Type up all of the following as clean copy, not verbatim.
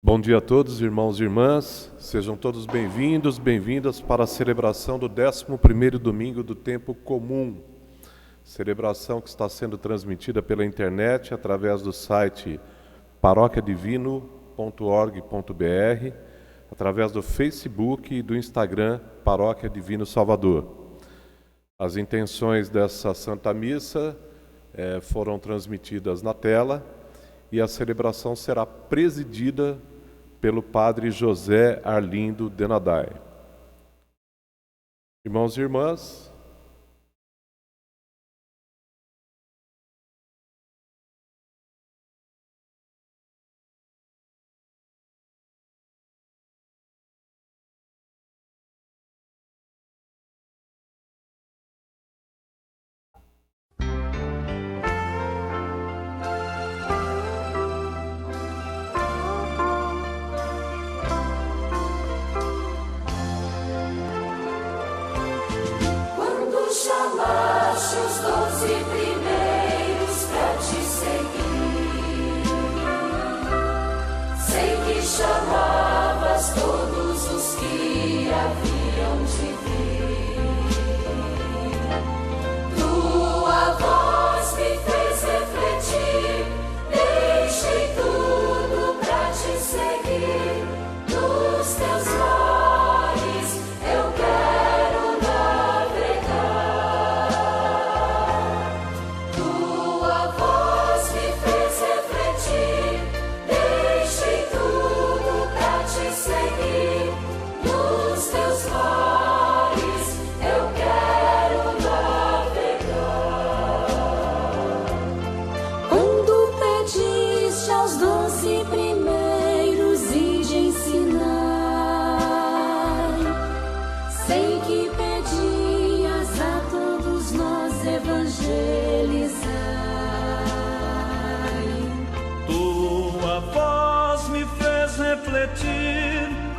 Bom dia a todos, irmãos e irmãs. Sejam todos bem-vindos, bem-vindas para a celebração do 11º domingo do tempo comum. Celebração que está sendo transmitida pela internet através do site paroquiadivino.org.br, através do Facebook e do Instagram Paróquia Divino Salvador. As intenções dessa Santa Missa foram transmitidas na tela e a celebração será presidida pelo Padre José Arlindo Denadai. Irmãos e irmãs, chamaste os 12 primeiros pra te seguir. Sei que chamavas todos os que haviam de vir. Tua voz me fez refletir, deixei tudo pra te seguir. Nos teus mares eu quero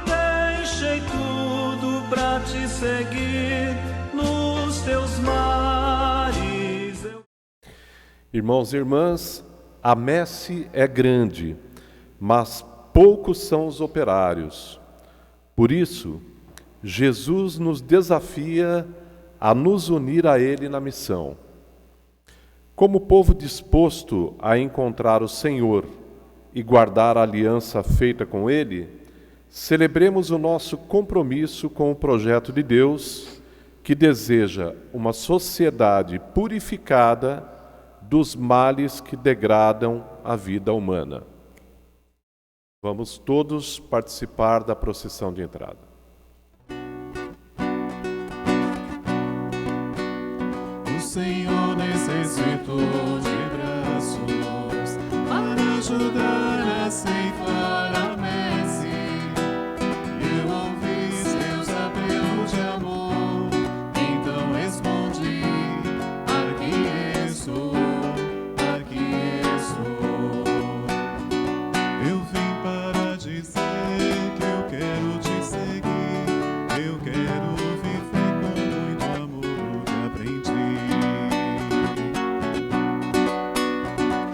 deixei tudo pra te seguir nos teus mares. Irmãos e irmãs, a messe é grande, mas poucos são os operários. Por isso, Jesus nos desafia a nos unir a Ele na missão. Como povo disposto a encontrar o Senhor e guardar a aliança feita com Ele, celebremos o nosso compromisso com o projeto de Deus, que deseja uma sociedade purificada dos males que degradam a vida humana. Vamos todos participar da procissão de entrada. O Senhor necessitou de braços para ajudar a ceifar a messe. Eu ouvi seus apelos de amor, então respondi: aqui estou, aqui estou. Eu vim para dizer que eu quero te seguir, eu quero viver com muito amor que aprendi.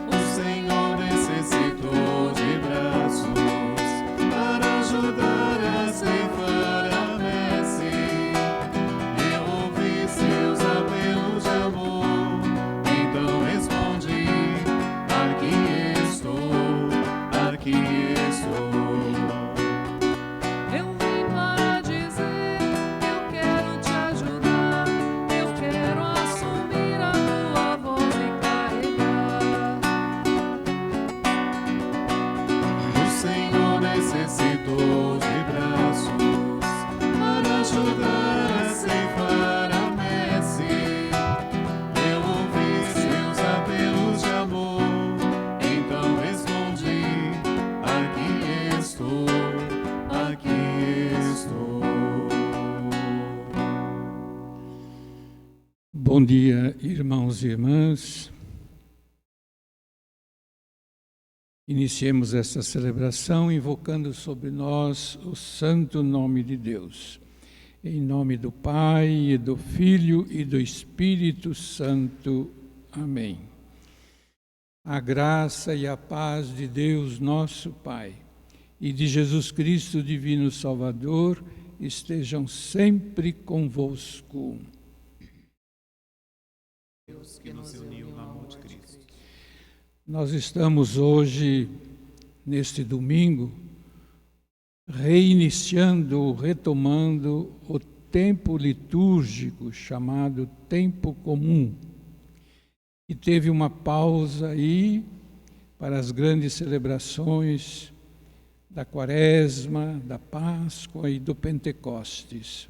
O Senhor necessitou de braços para ajudar a ceifar a messe. Eu ouvi seus apelos de amor, então respondi: aqui estou, aqui estou. Eu vim para dizer que eu quero te ajudar, eu quero assumir a tua voz e carregar. O Senhor necessitou de braços para ajudar a ceifar a messe. Eu ouvi seus apelos de amor, então respondi: aqui estou, aqui estou. Bom dia, irmãos e irmãs. Iniciemos esta celebração invocando sobre nós o santo nome de Deus. Em nome do Pai, e do Filho e do Espírito Santo. Amém. A graça e a paz de Deus, nosso Pai, e de Jesus Cristo, divino Salvador, estejam sempre convosco. Deus que nos uniu no amor de Cristo. Nós estamos hoje, neste domingo, reiniciando, retomando o tempo litúrgico chamado Tempo Comum, que teve uma pausa aí para as grandes celebrações da Quaresma, da Páscoa e do Pentecostes.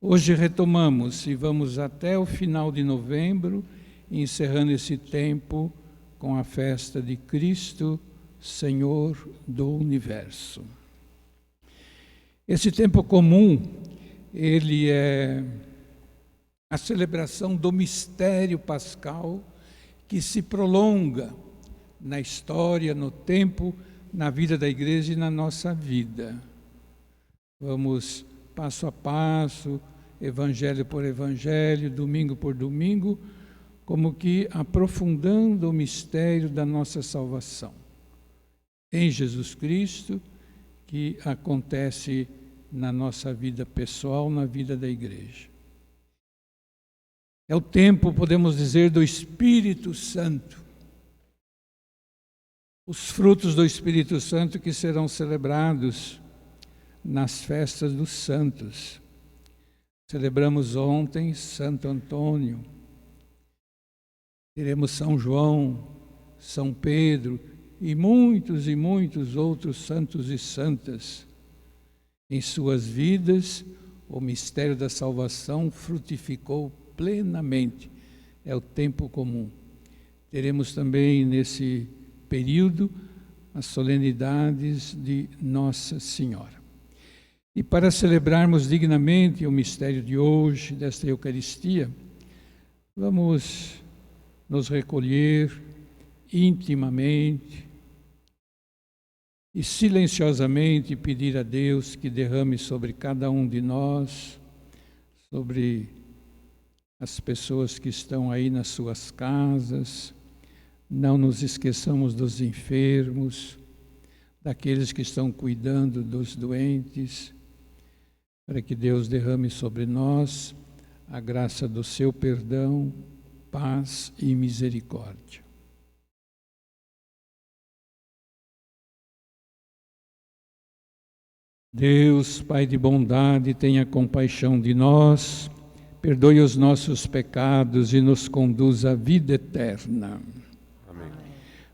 Hoje retomamos e vamos até o final de novembro, encerrando esse tempo com a festa de Cristo, Senhor do Universo. Esse tempo comum, ele é a celebração do mistério pascal que se prolonga na história, no tempo, na vida da igreja e na nossa vida. Vamos passo a passo, evangelho por evangelho, domingo por domingo, como que aprofundando o mistério da nossa salvação em Jesus Cristo, que acontece na nossa vida pessoal, na vida da igreja. É o tempo, podemos dizer, do Espírito Santo. Os frutos do Espírito Santo que serão celebrados nas festas dos santos. Celebramos ontem Santo Antônio. Teremos São João, São Pedro e muitos outros santos e santas. Em suas vidas, o mistério da salvação frutificou plenamente. É o tempo comum. Teremos também nesse período as solenidades de Nossa Senhora. E para celebrarmos dignamente o mistério de hoje, desta Eucaristia, vamos nos recolher intimamente e silenciosamente pedir a Deus que derrame sobre cada um de nós, sobre as pessoas que estão aí nas suas casas. Não nos esqueçamos dos enfermos, daqueles que estão cuidando dos doentes, para que Deus derrame sobre nós a graça do seu perdão, paz e misericórdia. Deus, Pai de bondade, tenha compaixão de nós, perdoe os nossos pecados e nos conduz à vida eterna. Amém.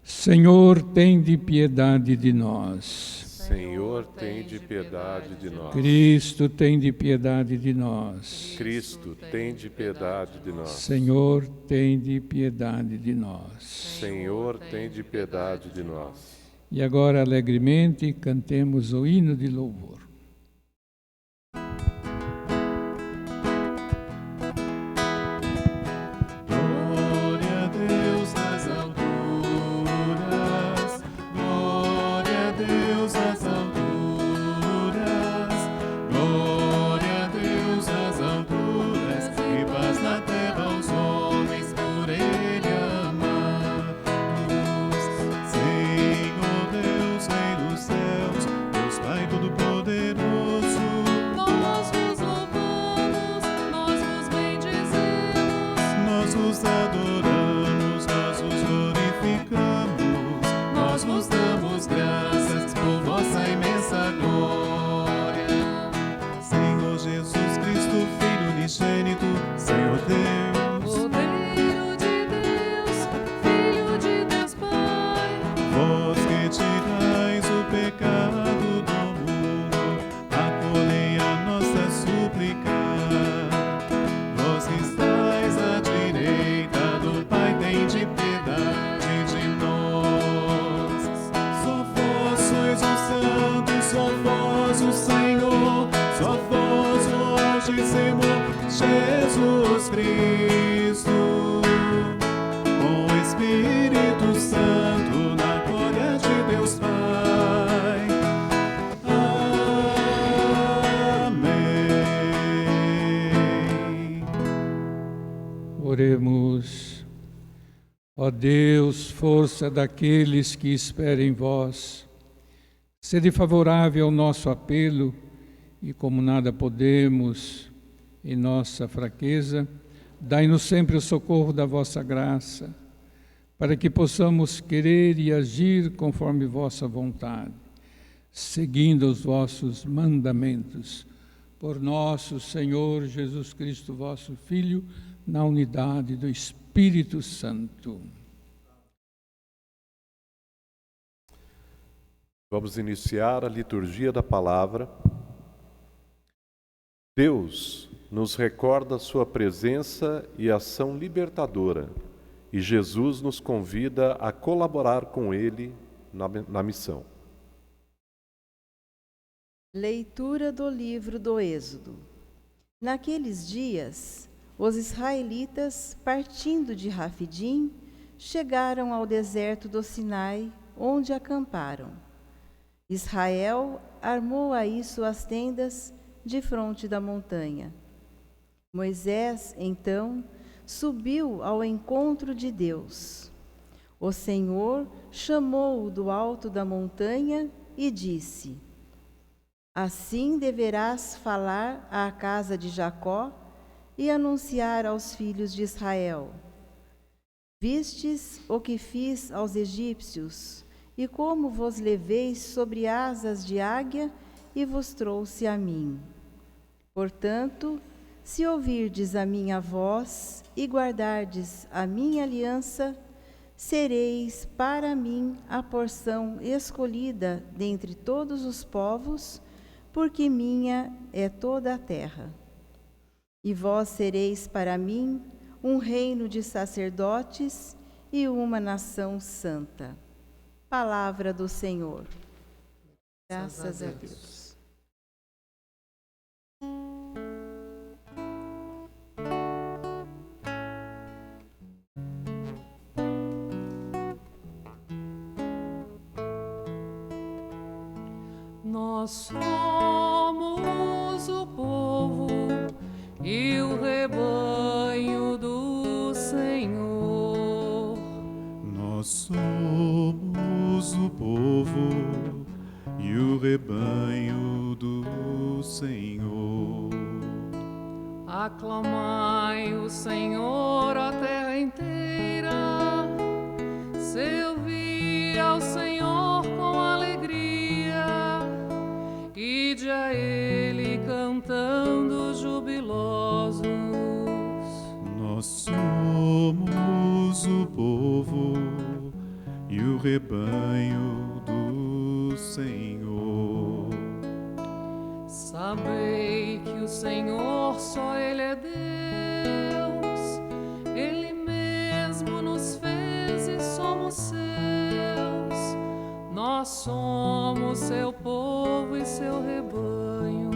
Senhor, tende piedade de nós. Senhor, tende piedade de nós. Cristo, tende piedade de nós. Cristo, tende piedade de nós. Senhor, tende piedade de nós. Senhor, tende piedade de nós. E agora, alegremente, cantemos o hino de louvor. Glória a Deus nas alturas, glória a Deus nas alturas, glória a Deus nas alturas, e paz na terra aos homens por Ele amados. Senhor Deus, Rei dos céus, Deus Pai Todo-Poderoso, Nós vos louvamos, nós vos bendizemos, nós vos adoramos, nós vos glorificamos, nós vos damos graças por vossa imensa glória. Senhor Jesus Cristo, Filho unigênito, Senhor Deus, Cordeiro de Deus, Filho de Deus Pai. vós que tirais o pecado do mundo, acolhei a nossa súplica. Vós que estais à direita do Pai, tende piedade de nós. Só vós sois o Santo, só vós o Senhor, só vós o Altíssimo Jesus Cristo, com o Espírito Santo, na glória de Deus Pai. Amém. Oremos. Ó Deus, força daqueles que esperam em vós, Sede favorável ao nosso apelo e, como nada podemos em nossa fraqueza, dai-nos sempre o socorro da vossa graça, para que possamos querer e agir conforme vossa vontade, seguindo os vossos mandamentos. Por nosso Senhor Jesus Cristo, vosso Filho, na unidade do Espírito Santo. Vamos iniciar a liturgia da palavra. Deus nos recorda sua presença e ação libertadora, e Jesus nos convida a colaborar com Ele na missão. Leitura do livro do Êxodo. Naqueles dias, os israelitas, partindo de Rafidim, chegaram ao deserto do Sinai, onde acamparam. Israel armou aí suas tendas defronte da montanha. Moisés, então, subiu ao encontro de Deus. O Senhor chamou-o do alto da montanha e disse: Assim deverás falar à casa de Jacó e anunciar aos filhos de Israel: Vistes o que fiz aos egípcios, e como vos levei sobre asas de águia e vos trouxe a mim. Portanto, se ouvirdes a minha voz e guardardes a minha aliança, sereis para mim a porção escolhida dentre todos os povos, porque minha é toda a terra. E vós sereis para mim um reino de sacerdotes e uma nação santa. Palavra do Senhor. Graças a Deus. Nós somos o povo e o rebanho do Senhor. Nós somos o povo e o rebanho do Senhor. Aclamai o Senhor, a terra inteira. Servi ao Senhor com alegria. Ide a Ele cantando jubilosos. Nós somos o povo e o rebanho do Senhor. Sabei que o Senhor, só Ele é Deus. Ele mesmo nos fez e somos seus. Nós somos seu povo e seu rebanho.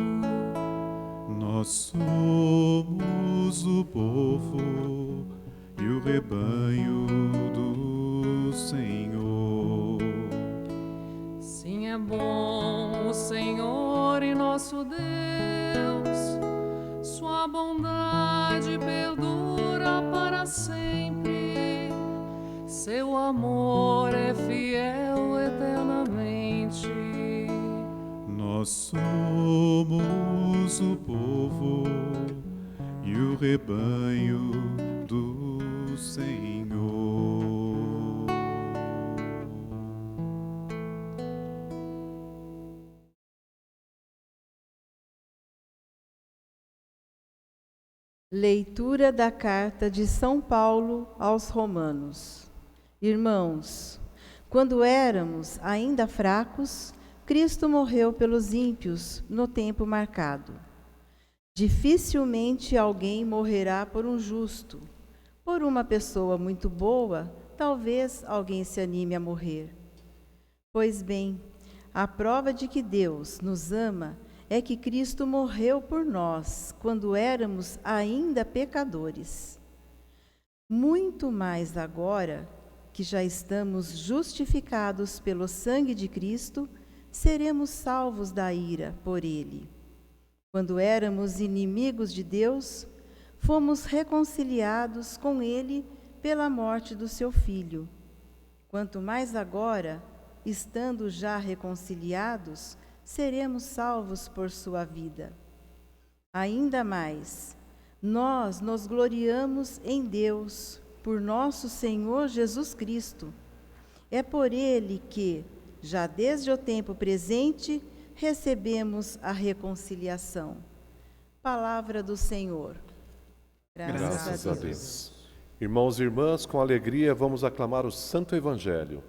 Nós somos o povo e o rebanho do Senhor. Sim, é bom o Senhor e nosso Deus. Sua bondade perdura para sempre. Seu amor é fiel eternamente. Nós somos o povo e o rebanho do Senhor. Leitura da carta de São Paulo aos Romanos. Irmãos, quando éramos ainda fracos, Cristo morreu pelos ímpios no tempo marcado. Dificilmente alguém morrerá por um justo. Por uma pessoa muito boa, talvez alguém se anime a morrer. Pois bem, a prova de que Deus nos ama é que Cristo morreu por nós, quando éramos ainda pecadores. Muito mais agora, que já estamos justificados pelo sangue de Cristo, seremos salvos da ira por Ele. Quando éramos inimigos de Deus, fomos reconciliados com Ele pela morte do seu Filho. Quanto mais agora, estando já reconciliados, seremos salvos por sua vida. Ainda mais, nós nos gloriamos em Deus, por nosso Senhor Jesus Cristo. É por Ele que, já desde o tempo presente, recebemos a reconciliação. Palavra do Senhor. Graças a Deus. Irmãos e irmãs, com alegria vamos aclamar o Santo Evangelho.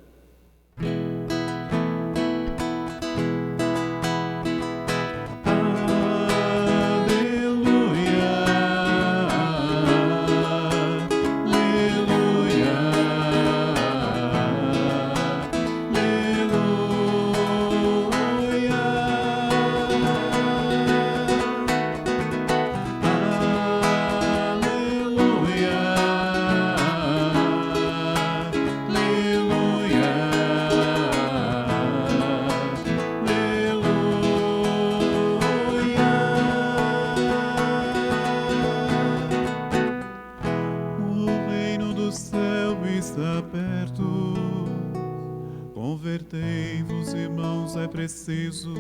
Convertei-vos, irmãos, é preciso,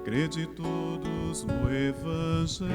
crede todos no Evangelho.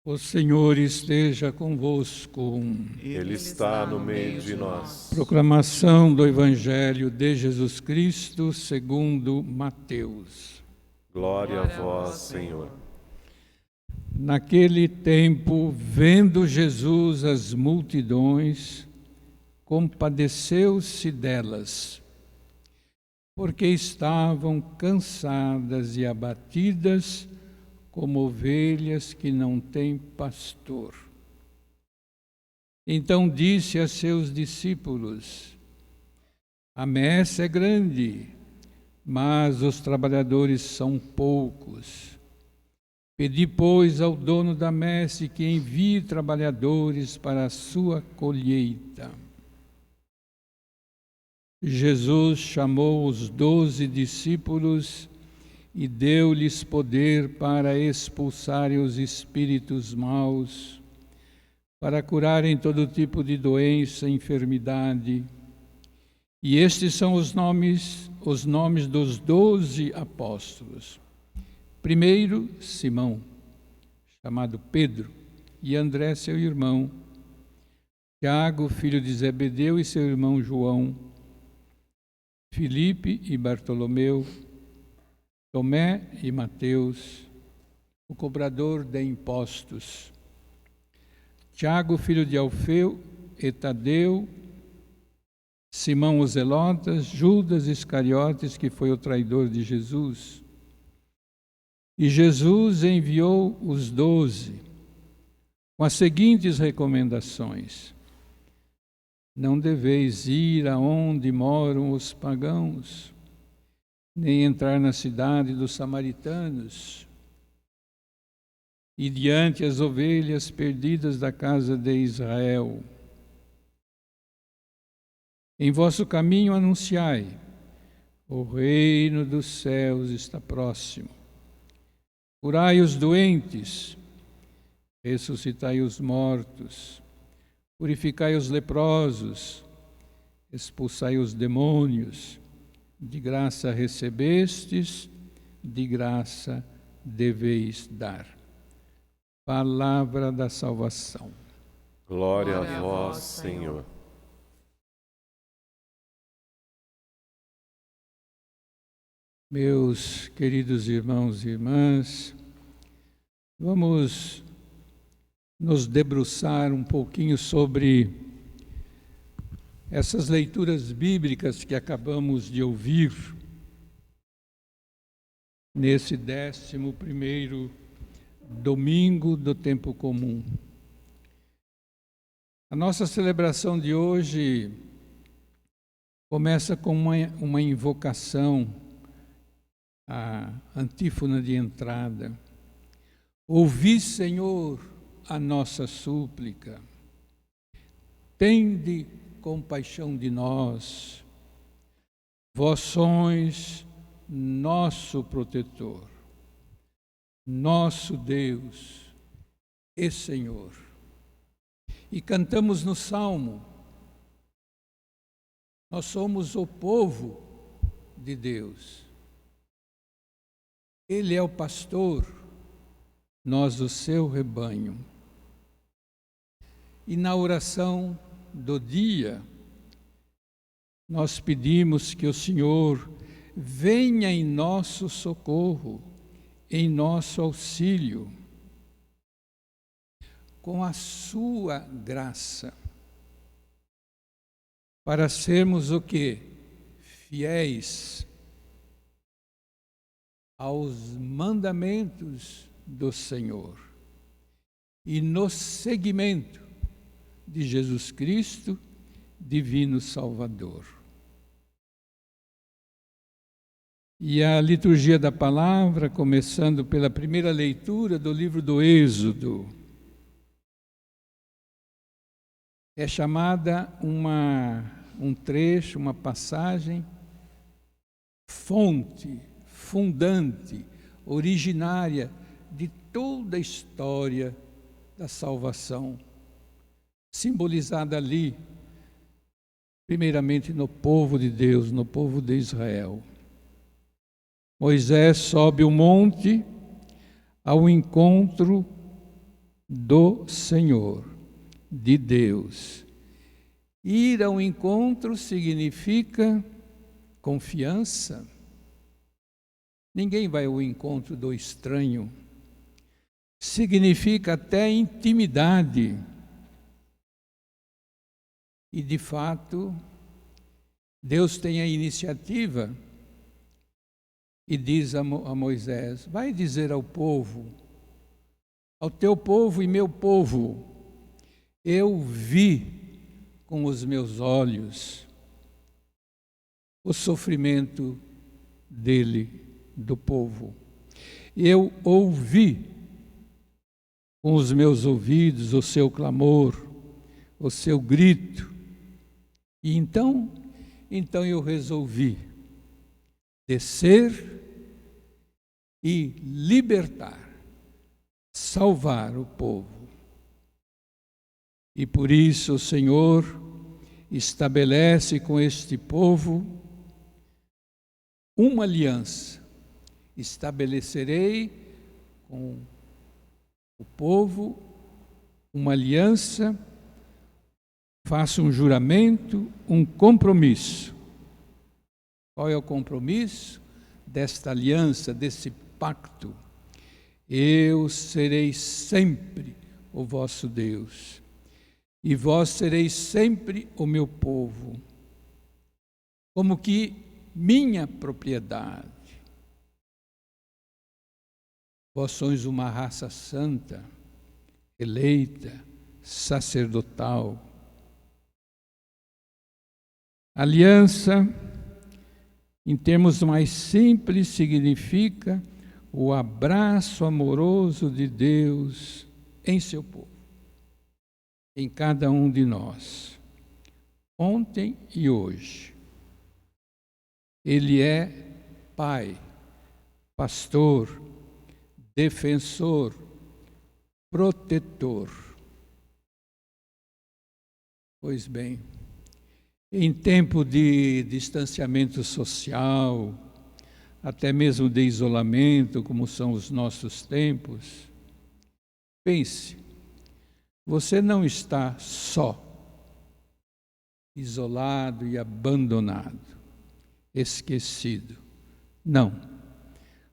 O Senhor esteja convosco. Ele está no meio de nós. Proclamação do Evangelho de Jesus Cristo segundo Mateus. Glória a vós, Senhor. Naquele tempo, vendo Jesus as multidões, compadeceu-se delas, porque estavam cansadas e abatidas, como ovelhas que não têm pastor. Então disse a seus discípulos: a messe é grande, mas os trabalhadores são poucos. Pedi, pois, ao dono da messe que envie trabalhadores para a sua colheita. Jesus chamou os 12 discípulos e deu-lhes poder para expulsarem os espíritos maus, para curarem todo tipo de doença e enfermidade. E estes são os nomes dos 12 apóstolos. Primeiro, Simão, chamado Pedro, e André, seu irmão, Tiago, filho de Zebedeu, e seu irmão João, Filipe e Bartolomeu, Tomé e Mateus, o cobrador de impostos, Tiago, filho de Alfeu, e Tadeu, Simão o Zelotas, Judas Iscariotes, que foi o traidor de Jesus. E Jesus enviou os 12 com as seguintes recomendações: não deveis ir aonde moram os pagãos, nem entrar na cidade dos samaritanos, e diante as ovelhas perdidas da casa de Israel. Em vosso caminho anunciai: o reino dos céus está próximo. Curai os doentes, ressuscitai os mortos, purificai os leprosos, expulsai os demônios. De graça recebestes, de graça deveis dar. Palavra da salvação. Glória a vós, Senhor. Meus queridos irmãos e irmãs, vamos nos debruçar um pouquinho sobre essas leituras bíblicas que acabamos de ouvir nesse 11º domingo do tempo comum. A nossa celebração de hoje começa com uma invocação, a antífona de entrada. Ouvi, Senhor, a nossa súplica. Tende compaixão de nós. Vós sois nosso protetor, nosso Deus e Senhor. E cantamos no Salmo: nós somos o povo de Deus. Ele é o pastor, nós o seu rebanho. E na oração do dia, nós pedimos que o Senhor venha em nosso socorro, em nosso auxílio, com a sua graça, para sermos o quê? Fiéis aos mandamentos do Senhor e no seguimento de Jesus Cristo, divino Salvador. E a liturgia da palavra, começando pela primeira leitura do livro do Êxodo, é chamada um trecho, uma passagem, fonte, fundante, originária de toda a história da salvação, simbolizada ali, primeiramente no povo de Deus, no povo de Israel. Moisés sobe o monte ao encontro do Senhor, de Deus. Ir ao encontro significa confiança. Ninguém vai ao encontro do estranho. Significa até intimidade. E, de fato, Deus tem a iniciativa e diz a Moisés: vai dizer ao povo, ao teu povo e meu povo, eu vi com os meus olhos o sofrimento dele, do povo. Eu ouvi com os meus ouvidos o seu clamor, o seu grito. E então eu resolvi descer e libertar, salvar o povo. E por isso o Senhor estabelece com este povo uma aliança. Estabelecerei com o povo uma aliança, faço um juramento, um compromisso. Qual é o compromisso desta aliança, desse pacto? Eu serei sempre o vosso Deus, e vós sereis sempre o meu povo, como que minha propriedade. Vós sois uma raça santa, eleita, sacerdotal. Aliança, em termos mais simples, significa o abraço amoroso de Deus em seu povo, em cada um de nós, ontem e hoje. Ele é Pai, pastor, defensor, protetor. Pois bem, em tempo de distanciamento social, até mesmo de isolamento, como são os nossos tempos, pense, você não está só, isolado e abandonado, esquecido. Não.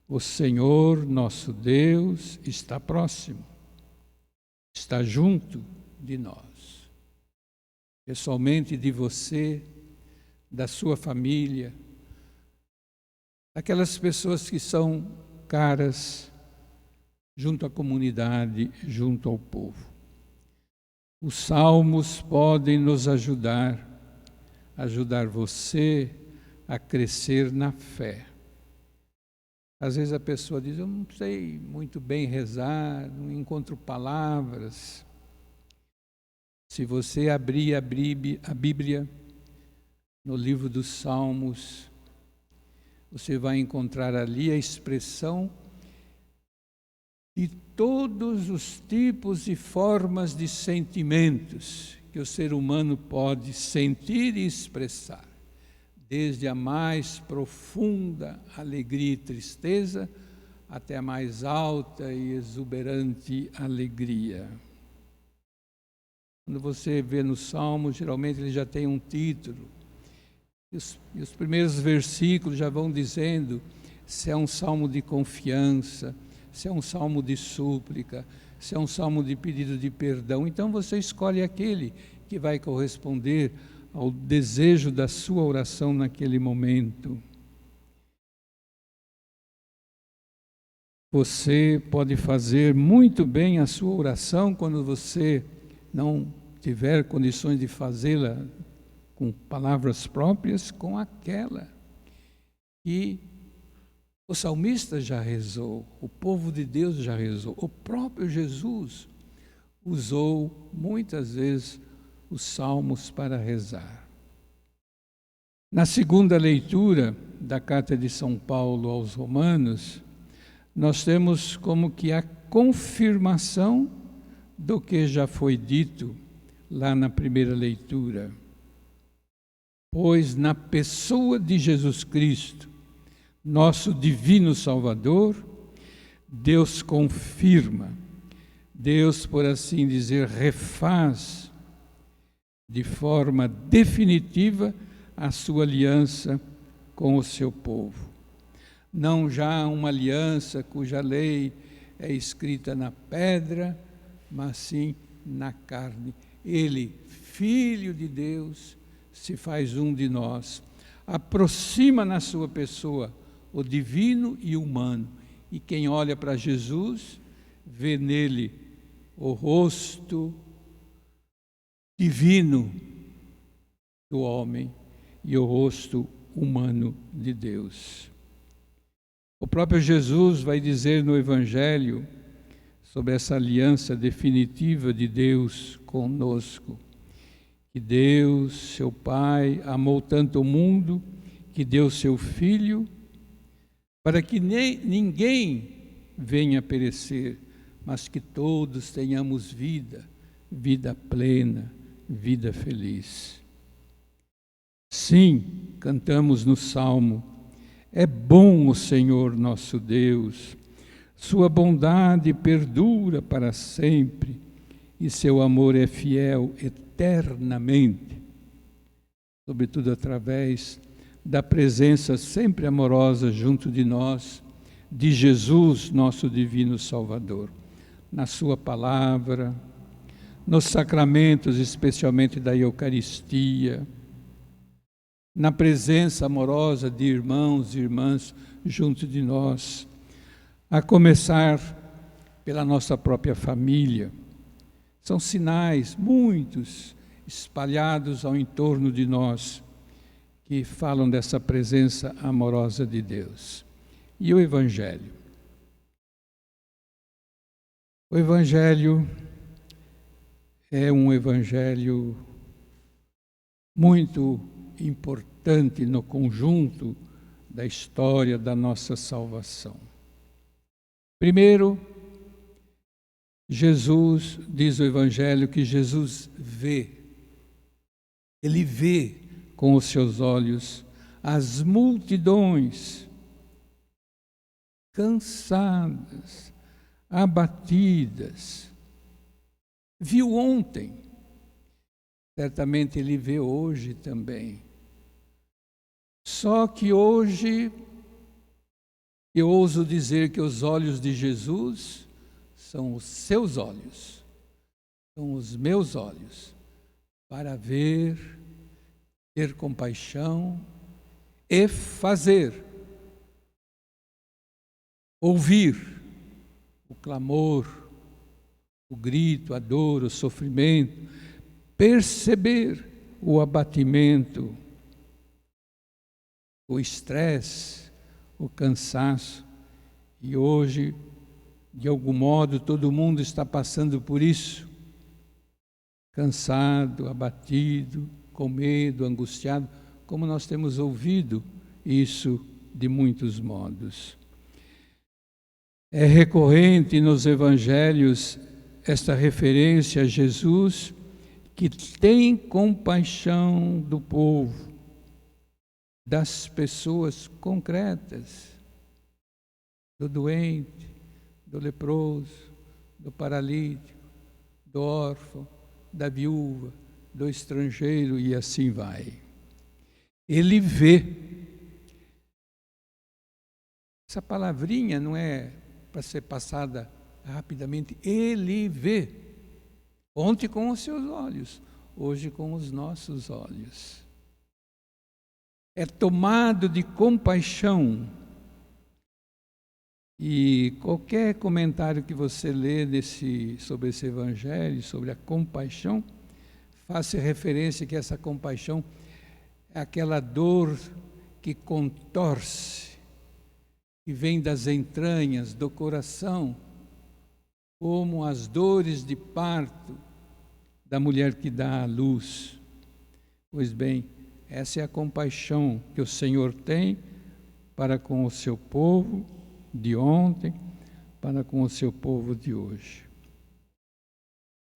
O Senhor, nosso Deus, está próximo, está junto de nós, pessoalmente de você, da sua família, daquelas pessoas que são caras junto à comunidade, junto ao povo. Os salmos podem nos ajudar você a crescer na fé. Às vezes a pessoa diz, eu não sei muito bem rezar, não encontro palavras. Se você abrir a Bíblia, no livro dos Salmos, você vai encontrar ali a expressão de todos os tipos e formas de sentimentos que o ser humano pode sentir e expressar, desde a mais profunda alegria e tristeza até a mais alta e exuberante alegria. Quando você vê no Salmo, geralmente ele já tem um título, e os primeiros versículos já vão dizendo se é um salmo de confiança, se é um salmo de súplica, se é um salmo de pedido de perdão. Então você escolhe aquele que vai corresponder ao desejo da sua oração naquele momento. Você pode fazer muito bem a sua oração quando você não tiver condições de fazê-la com palavras próprias, com aquela que o salmista já rezou, o povo de Deus já rezou, o próprio Jesus usou muitas vezes os salmos para rezar. Na segunda leitura da carta de São Paulo aos Romanos, nós temos como que a confirmação do que já foi dito lá na primeira leitura. Pois na pessoa de Jesus Cristo, nosso divino Salvador, Deus confirma, Deus, por assim dizer, refaz de forma definitiva a sua aliança com o seu povo. Não já uma aliança cuja lei é escrita na pedra, mas sim na carne. Ele, Filho de Deus, se faz um de nós, aproxima na sua pessoa o divino e o humano. E quem olha para Jesus, vê nele o rosto divino do homem e o rosto humano de Deus. O próprio Jesus vai dizer no Evangelho sobre essa aliança definitiva de Deus conosco, que Deus, seu Pai, amou tanto o mundo que deu seu Filho para que ninguém venha a perecer, mas que todos tenhamos vida, vida plena, vida feliz. Sim, cantamos no Salmo, é bom o Senhor nosso Deus, sua bondade perdura para sempre e seu amor é fiel eternamente, sobretudo através da presença sempre amorosa junto de nós, de Jesus, nosso divino Salvador, na sua palavra, nos sacramentos, especialmente da Eucaristia, na presença amorosa de irmãos e irmãs junto de nós, a começar pela nossa própria família. São sinais, muitos, espalhados ao entorno de nós, que falam dessa presença amorosa de Deus. E o Evangelho? O Evangelho é um Evangelho muito importante no conjunto da história da nossa salvação. Primeiro, Jesus, diz o Evangelho, que Jesus vê, ele vê com os seus olhos as multidões cansadas, abatidas. Viu ontem, certamente ele vê hoje também. Só que hoje, eu ouso dizer que os olhos de Jesus são os seus olhos, são os meus olhos, para ver, ter compaixão e fazer. ouvir o clamor, o grito, a dor, o sofrimento, perceber o abatimento, o estresse, o cansaço. E hoje, de algum modo, todo mundo está passando por isso. Cansado, abatido, com medo, angustiado, como nós temos ouvido isso de muitos modos. É recorrente nos evangelhos esta referência a Jesus, que tem compaixão do povo, das pessoas concretas, do doente, do leproso, do paralítico, do órfão, da viúva, do estrangeiro e assim vai. Ele vê. Essa palavrinha não é para ser passada rapidamente. Ele vê. Ontem com os seus olhos, hoje com os nossos olhos. É tomado de compaixão. E qualquer comentário que você lê sobre esse evangelho, sobre a compaixão, faça referência que essa compaixão é aquela dor que contorce, que vem das entranhas, do coração, como as dores de parto da mulher que dá à luz. Pois bem, essa é a compaixão que o Senhor tem para com o seu povo de ontem, para com o seu povo de hoje.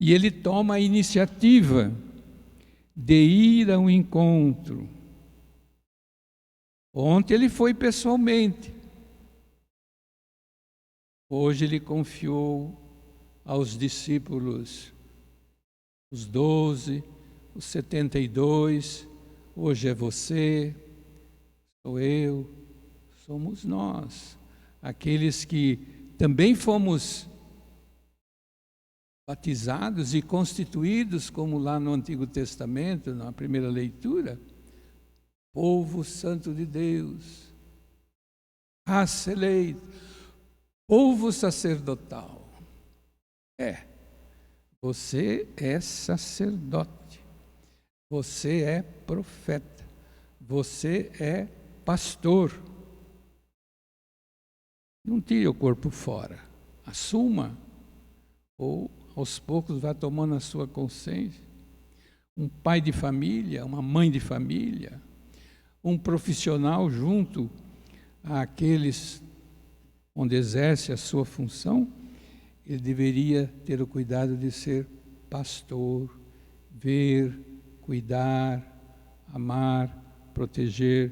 E ele toma a iniciativa de ir ao encontro. Ontem ele foi pessoalmente. Hoje ele confiou aos discípulos, os 12, os 72, hoje é você, sou eu, somos nós, aqueles que também fomos batizados e constituídos, como lá no Antigo Testamento, na primeira leitura, povo santo de Deus, raça eleita, povo sacerdotal. Você é sacerdote, você é profeta, você é pastor. Não tire o corpo fora, assuma, ou aos poucos vá tomando a sua consciência. Um pai de família, uma mãe de família, um profissional junto àqueles onde exerce a sua função, ele deveria ter o cuidado de ser pastor, ver, cuidar, amar, proteger,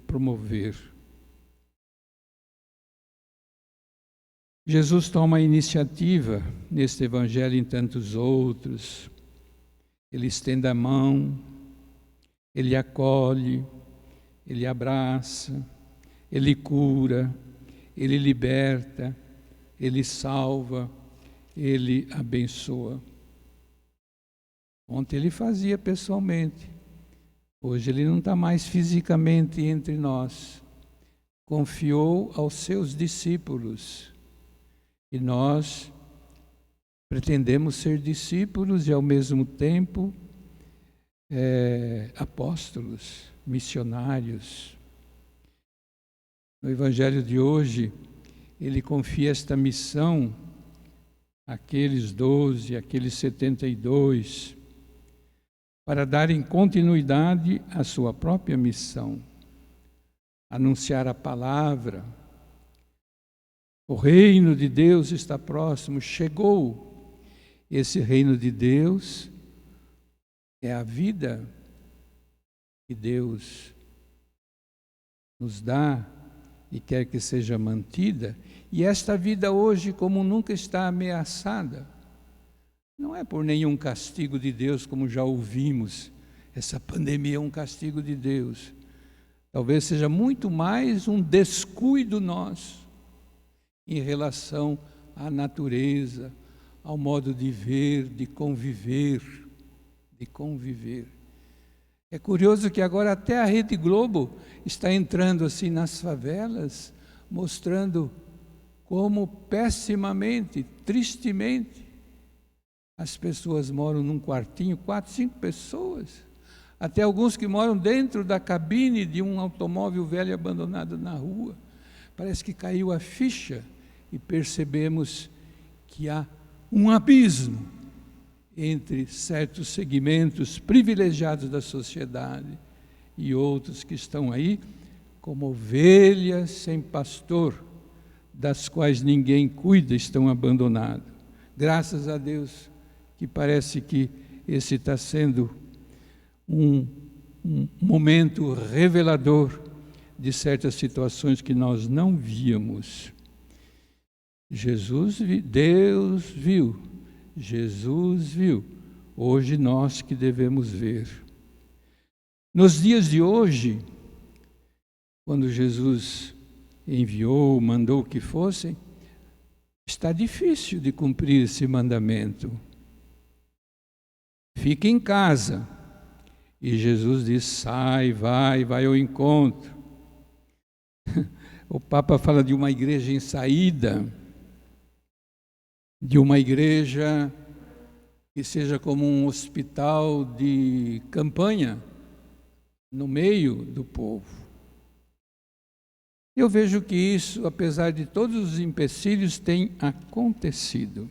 promover. Jesus toma a iniciativa neste evangelho e em tantos outros. Ele estende a mão, ele acolhe, ele abraça, ele cura, ele liberta, ele salva, ele abençoa. Ontem ele fazia pessoalmente, hoje ele não está mais fisicamente entre nós. Confiou aos seus discípulos. E nós pretendemos ser discípulos e ao mesmo tempo apóstolos, missionários. No Evangelho de hoje, ele confia esta missão àqueles 12, àqueles 72, para darem continuidade à sua própria missão, anunciar a palavra. O reino de Deus está próximo, chegou. Esse reino de Deus é a vida que Deus nos dá e quer que seja mantida. E esta vida hoje, como nunca, está ameaçada. Não é por nenhum castigo de Deus, como já ouvimos. Essa pandemia é um castigo de Deus. Talvez seja muito mais um descuido nosso em relação à natureza, ao modo de ver, de conviver. É curioso que agora até a Rede Globo está entrando assim nas favelas, mostrando como pessimamente, tristemente, as pessoas moram num quartinho, 4, 5 pessoas. Até alguns que moram dentro da cabine de um automóvel velho abandonado na rua. Parece que caiu a ficha e percebemos que há um abismo entre certos segmentos privilegiados da sociedade e outros que estão aí como ovelhas sem pastor, das quais ninguém cuida, estão abandonados. Graças a Deus que parece que esse está sendo um momento revelador de certas situações que nós não víamos. Deus viu, Jesus viu, hoje nós que devemos ver. Nos dias de hoje, quando Jesus enviou, mandou que fossem, está difícil de cumprir esse mandamento. Fique em casa. E Jesus diz, sai, vai ao encontro. O Papa fala de uma igreja em saída, de uma igreja que seja como um hospital de campanha no meio do povo. Eu vejo que isso, apesar de todos os empecilhos, tem acontecido.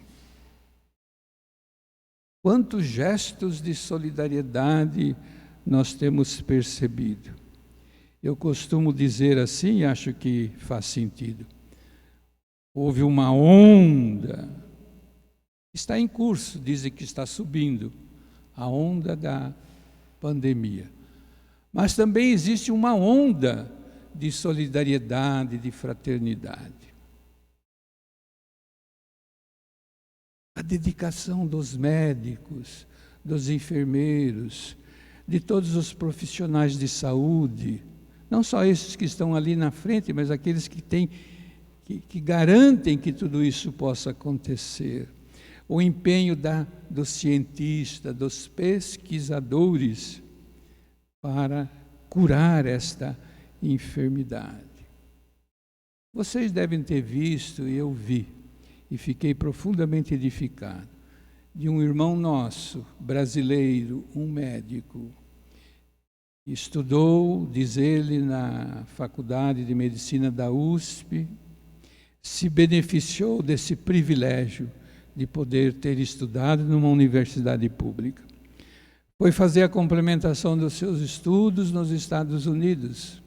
Quantos gestos de solidariedade nós temos percebido. Eu costumo dizer assim, acho que faz sentido. Houve uma onda, está em curso, dizem que está subindo, a onda da pandemia. Mas também existe uma onda de solidariedade, de fraternidade. A dedicação dos médicos, dos enfermeiros, de todos os profissionais de saúde, não só esses que estão ali na frente, mas aqueles que garantem que tudo isso possa acontecer. O empenho dos cientistas, dos pesquisadores para curar esta enfermidade. Vocês devem ter visto, e eu vi, e fiquei profundamente edificado, de um irmão nosso, brasileiro, um médico, estudou, diz ele, na Faculdade de Medicina da USP, se beneficiou desse privilégio de poder ter estudado numa universidade pública. Foi fazer a complementação dos seus estudos nos Estados Unidos,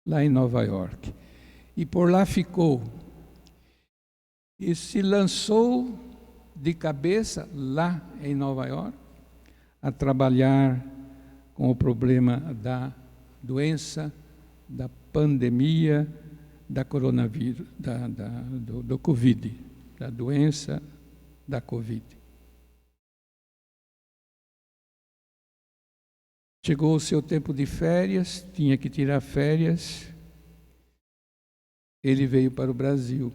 lá em Nova York. E por lá ficou. E se lançou de cabeça, lá em Nova York, a trabalhar com o problema da doença, da pandemia, da coronavírus, do Covid, da doença da Covid. Chegou o seu tempo de férias, tinha que tirar férias, ele veio para o Brasil.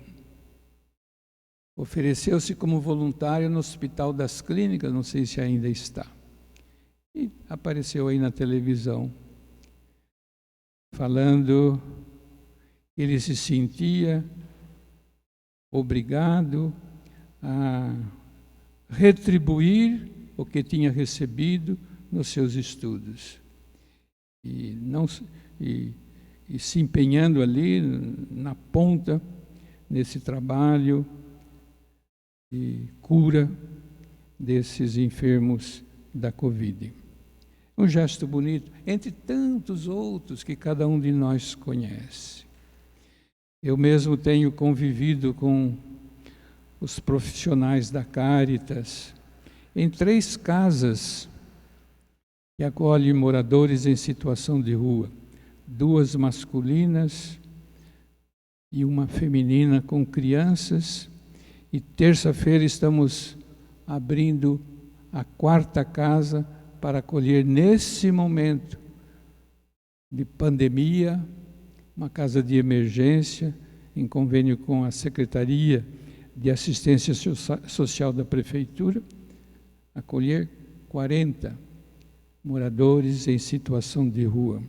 Ofereceu-se como voluntário no Hospital das Clínicas, não sei se ainda está. E apareceu aí na televisão, falando que ele se sentia obrigado a retribuir o que tinha recebido nos seus estudos. E se empenhando ali na ponta, nesse trabalho de cura desses enfermos da Covid. Um gesto bonito, entre tantos outros que cada um de nós conhece. Eu mesmo tenho convivido com os profissionais da Caritas em 3 casas que acolhem moradores em situação de rua, 2 masculinas e uma feminina com crianças. E terça-feira estamos abrindo a 4ª casa para acolher nesse momento de pandemia, uma casa de emergência, em convênio com a Secretaria de Assistência Social da Prefeitura, acolher 40 moradores em situação de rua.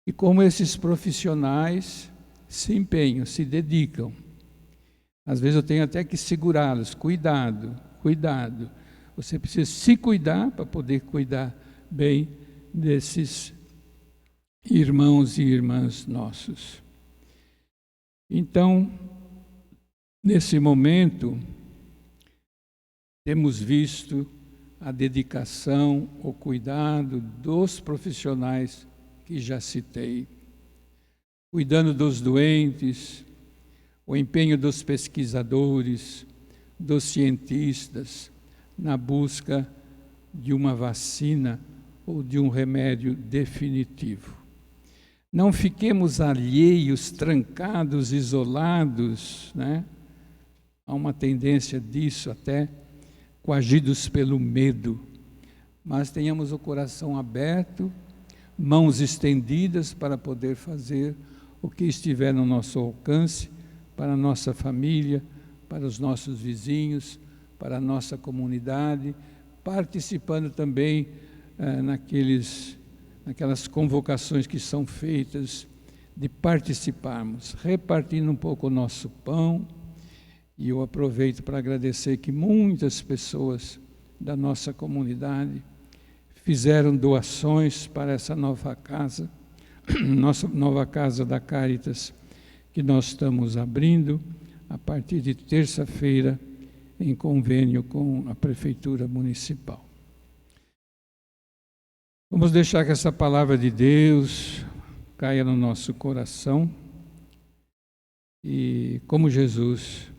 E como esses profissionais se empenham, se dedicam. Às vezes eu tenho até que segurá-los. Cuidado, cuidado. Você precisa se cuidar para poder cuidar bem desses irmãos e irmãs nossos. Então, nesse momento, temos visto a dedicação, o cuidado dos profissionais que já citei, cuidando dos doentes, o empenho dos pesquisadores, dos cientistas, na busca de uma vacina ou de um remédio definitivo. Não fiquemos alheios, trancados, isolados, né? Há uma tendência disso até, coagidos pelo medo, mas tenhamos o coração aberto, mãos estendidas para poder fazer o que estiver no nosso alcance, para a nossa família, para os nossos vizinhos, para a nossa comunidade, participando também naquelas convocações que são feitas de participarmos, repartindo um pouco o nosso pão. E eu aproveito para agradecer que muitas pessoas da nossa comunidade fizeram doações para essa nova casa, nossa nova casa da Cáritas, que nós estamos abrindo a partir de terça-feira, em convênio com a Prefeitura Municipal. Vamos deixar que essa palavra de Deus caia no nosso coração e, como Jesus,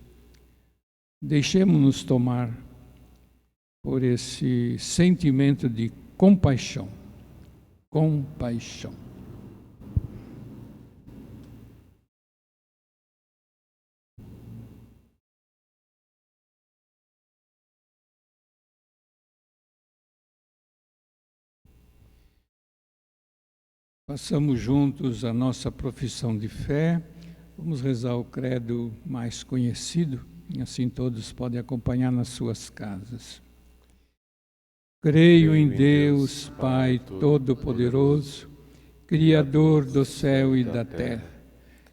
deixemos-nos tomar por esse sentimento de compaixão. Compaixão. Passamos juntos a nossa profissão de fé. Vamos rezar o credo mais conhecido, e assim todos podem acompanhar nas suas casas. Creio em Deus, Pai Todo-Poderoso, Criador do céu e da terra,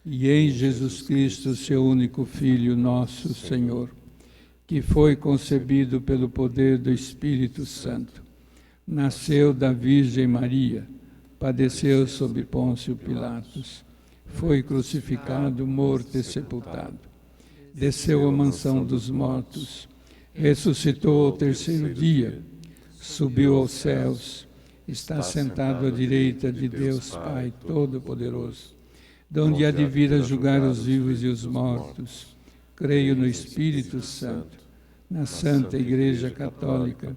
e em Jesus Cristo, seu único Filho, nosso Senhor, que foi concebido pelo poder do Espírito Santo, nasceu da Virgem Maria, padeceu sob Pôncio Pilatos, foi crucificado, morto e sepultado, desceu à mansão dos mortos, ressuscitou ao terceiro dia, subiu aos céus, está sentado à direita de Deus Pai Todo-Poderoso, de onde há de vir a julgar os vivos e os mortos. Creio no Espírito Santo, na Santa Igreja Católica,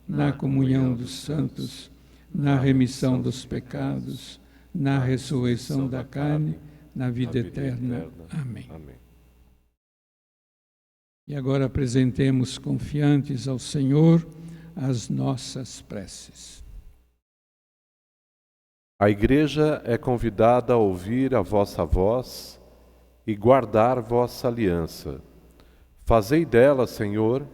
na comunhão dos santos, na remissão dos pecados, na ressurreição da carne, na vida eterna. Amém. E agora apresentemos confiantes ao Senhor as nossas preces. A Igreja é convidada a ouvir a vossa voz e guardar vossa aliança. Fazei dela, Senhor,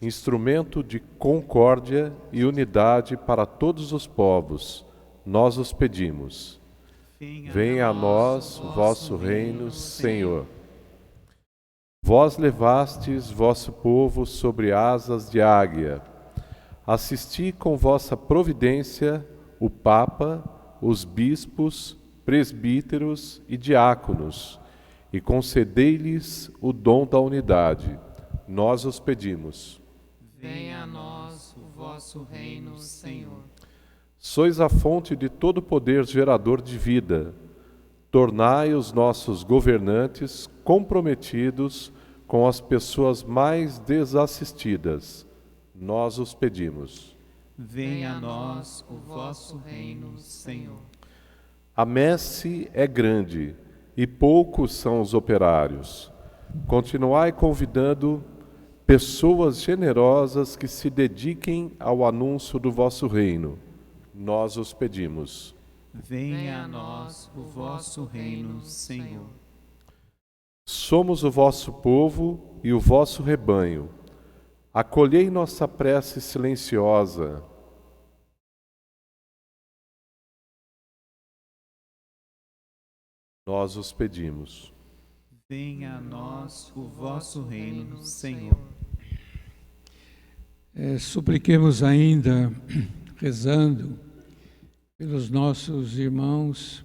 instrumento de concórdia e unidade para todos os povos, nós os pedimos. Venha a nós o vosso reino, Senhor. Vós levastes vosso povo sobre asas de águia. Assisti com vossa providência o Papa, os bispos, presbíteros e diáconos, e concedei-lhes o dom da unidade. Nós os pedimos. Venha a nós o vosso reino, Senhor. Sois a fonte de todo poder gerador de vida. Tornai os nossos governantes comprometidos com as pessoas mais desassistidas. Nós os pedimos. Venha a nós o vosso reino, Senhor. A messe é grande e poucos são os operários. Continuai convidando pessoas generosas que se dediquem ao anúncio do vosso reino. Nós os pedimos. Venha a nós o vosso reino, Senhor. Somos o vosso povo e o vosso rebanho. Acolhei nossa prece silenciosa. nós os pedimos. Venha a nós o vosso reino, Senhor. Supliquemos ainda, rezando, pelos nossos irmãos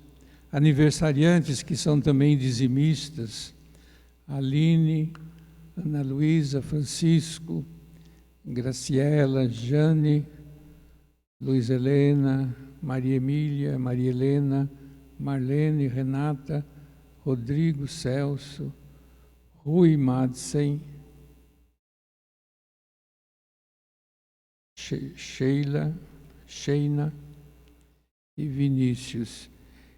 aniversariantes, que são também dizimistas, Aline, Ana Luísa, Francisco, Graciela, Jane, Luiz Helena, Maria Emília, Maria Helena, Marlene, Renata, Rodrigo, Celso, Rui Madsen, Sheila, Sheina e Vinícius.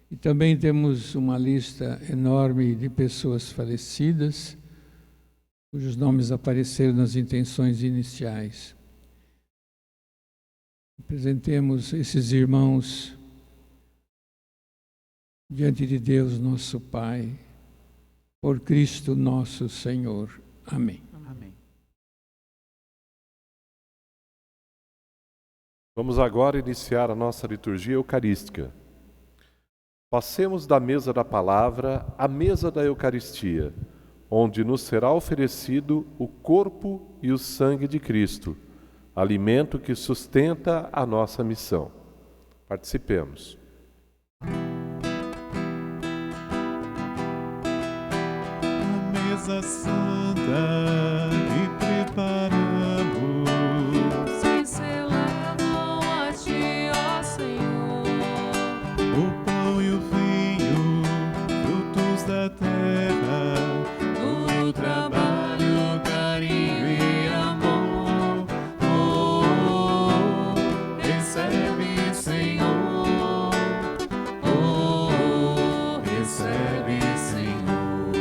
E também temos uma lista enorme de pessoas falecidas, cujos nomes apareceram nas intenções iniciais. Apresentemos esses irmãos diante de Deus, nosso Pai, por Cristo nosso Senhor. Amém. Amém. Vamos agora iniciar a nossa liturgia eucarística. Passemos da mesa da palavra à mesa da Eucaristia, onde nos será oferecido o corpo e o sangue de Cristo, alimento que sustenta a nossa missão. Participemos. A mesa santa que preparamos, Se celebram a ti, ó Senhor. o pão e o vinho, frutos da terra, No trabalho, carinho e amor. Oh, recebe, Senhor. Oh, recebe, Senhor.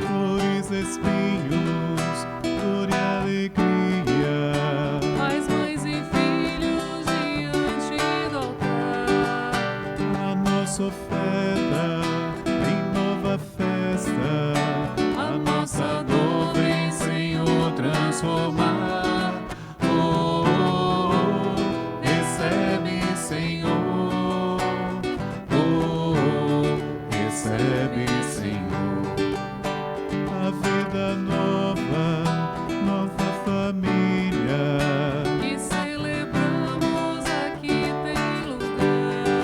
Flores, espinhos, dor e alegria. Pais, mães e filhos diante do altar. A nossa oferta em nova festa. A nossa dor vem, Senhor, transformar. Oh, recebe, Senhor. Oh, recebe, Senhor. A vida nova, nova família. que celebramos aqui tem lugar.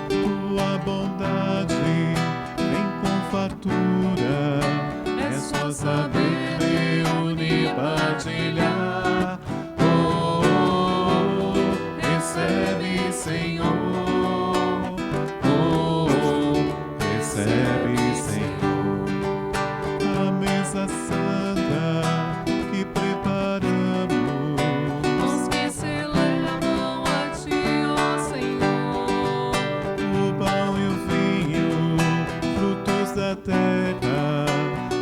Tua bondade vem com fartura. É só saber reunir, partilhar. Oh, recebe, Senhor. Oh, recebe, Senhor. A mesa santa que preparamos, Os que celebram a ti, ó Senhor. o pão e o vinho, frutos da terra,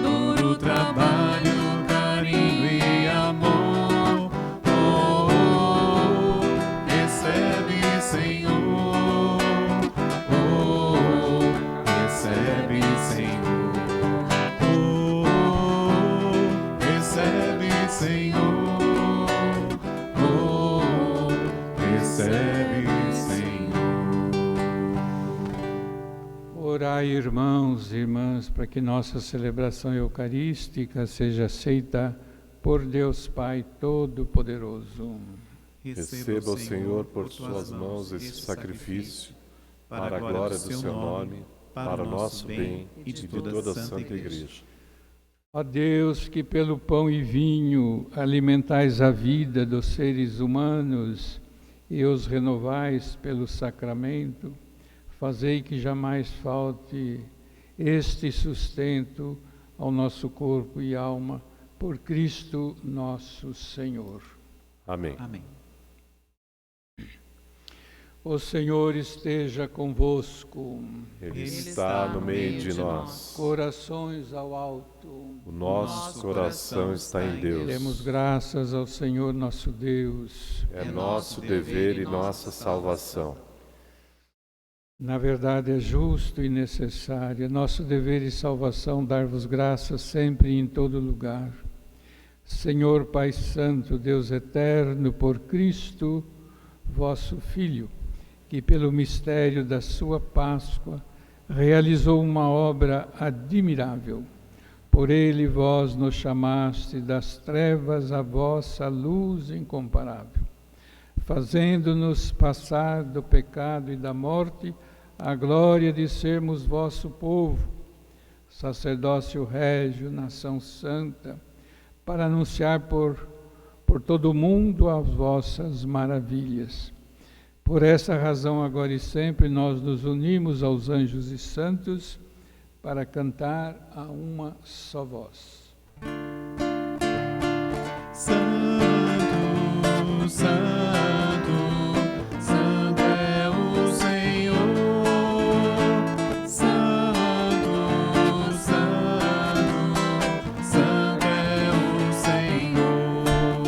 Duro trabalho, carinho e amor. Oh, recebe, Senhor. Oh, recebe, Senhor. Oh, recebe, Senhor. Oh, recebe, Senhor. Orai, irmãos e irmãs, para que nossa celebração eucarística seja aceita por Deus Pai Todo-Poderoso. Receba o Senhor por suas mãos esse sacrifício, para a glória do seu nome, para o nosso bem e de toda a Santa Igreja. Ó Deus, que pelo pão e vinho alimentais a vida dos seres humanos e os renovais pelo sacramento, fazei que jamais falte este sustento ao nosso corpo e alma, por Cristo nosso Senhor. Amém. Amém. O Senhor esteja convosco, Ele está no meio de nós. corações ao alto. O nosso coração está em Deus. Demos graças ao Senhor nosso Deus. É nosso dever e nossa salvação. Na verdade, é justo e necessário, é nosso dever e salvação dar-vos graças sempre e em todo lugar. Senhor Pai Santo, Deus eterno, por Cristo, vosso Filho, que pelo mistério da sua Páscoa realizou uma obra admirável. Por ele vós nos chamaste das trevas à vossa luz incomparável, fazendo-nos passar do pecado e da morte à glória de sermos vosso povo, sacerdócio régio, nação santa, para anunciar por todo o mundo as vossas maravilhas. Por essa razão, agora e sempre, nós nos unimos aos anjos e santos para cantar a uma só voz. Santo, Santo, Santo é o Senhor. Santo, Santo, Santo é o Senhor.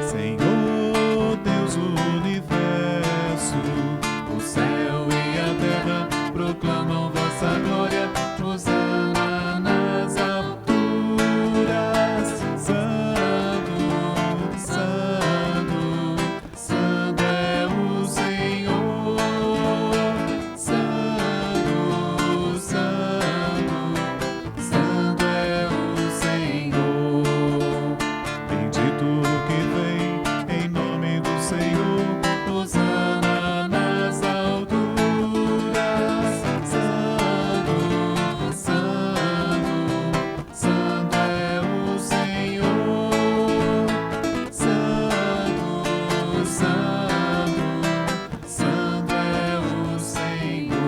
Senhor, Deus do universo, o céu e a terra proclamam vossa glória. Hosana nas alturas. Santo, Santo, Santo é o Senhor. Santo, Santo, Santo é o Senhor. Bendito que vem em nome do Senhor. Hosana nas alturas. Santo, Santo é o Senhor. Santo, Santo é o Senhor.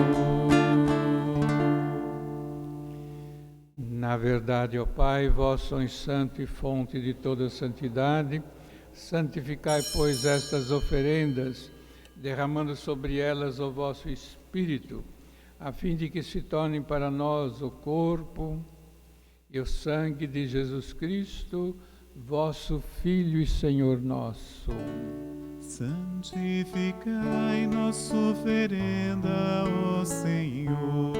Na verdade, ó Pai, vós sois santo e fonte de toda santidade. Santificai, pois, estas oferendas, derramando sobre elas o vosso Espírito, a fim de que se tornem para nós o corpo e o sangue de Jesus Cristo, vosso Filho e Senhor nosso. Santificai nossa oferenda, ó Senhor.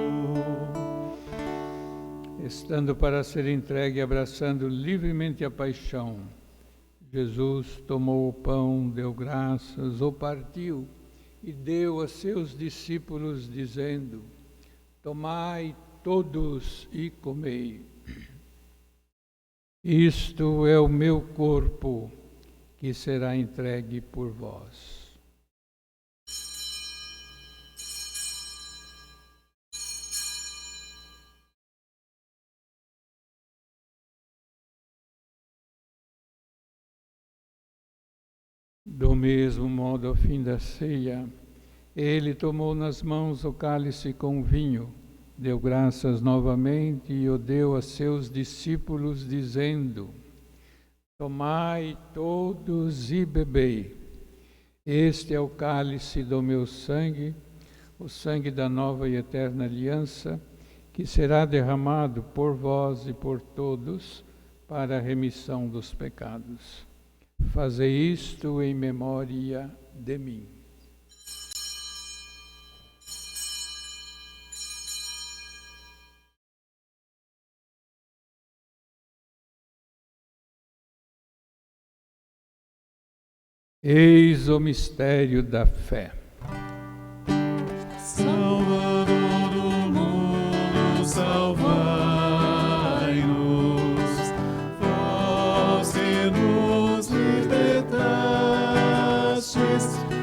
Estando para ser entregue e abraçando livremente a paixão, Jesus tomou o pão, deu graças, o partiu e deu a seus discípulos, dizendo: tomai todos e comei. Isto é o meu corpo, que será entregue por vós. Do mesmo modo, ao fim da ceia, ele tomou nas mãos o cálice com vinho, deu graças novamente e o deu a seus discípulos, dizendo: tomai todos e bebei. Este é o cálice do meu sangue, o sangue da nova e eterna aliança, que será derramado por vós e por todos para a remissão dos pecados. Fazei isto em memória de mim. Eis o mistério da fé. Salvador do mundo, salvai-nos, vós que nos libertastes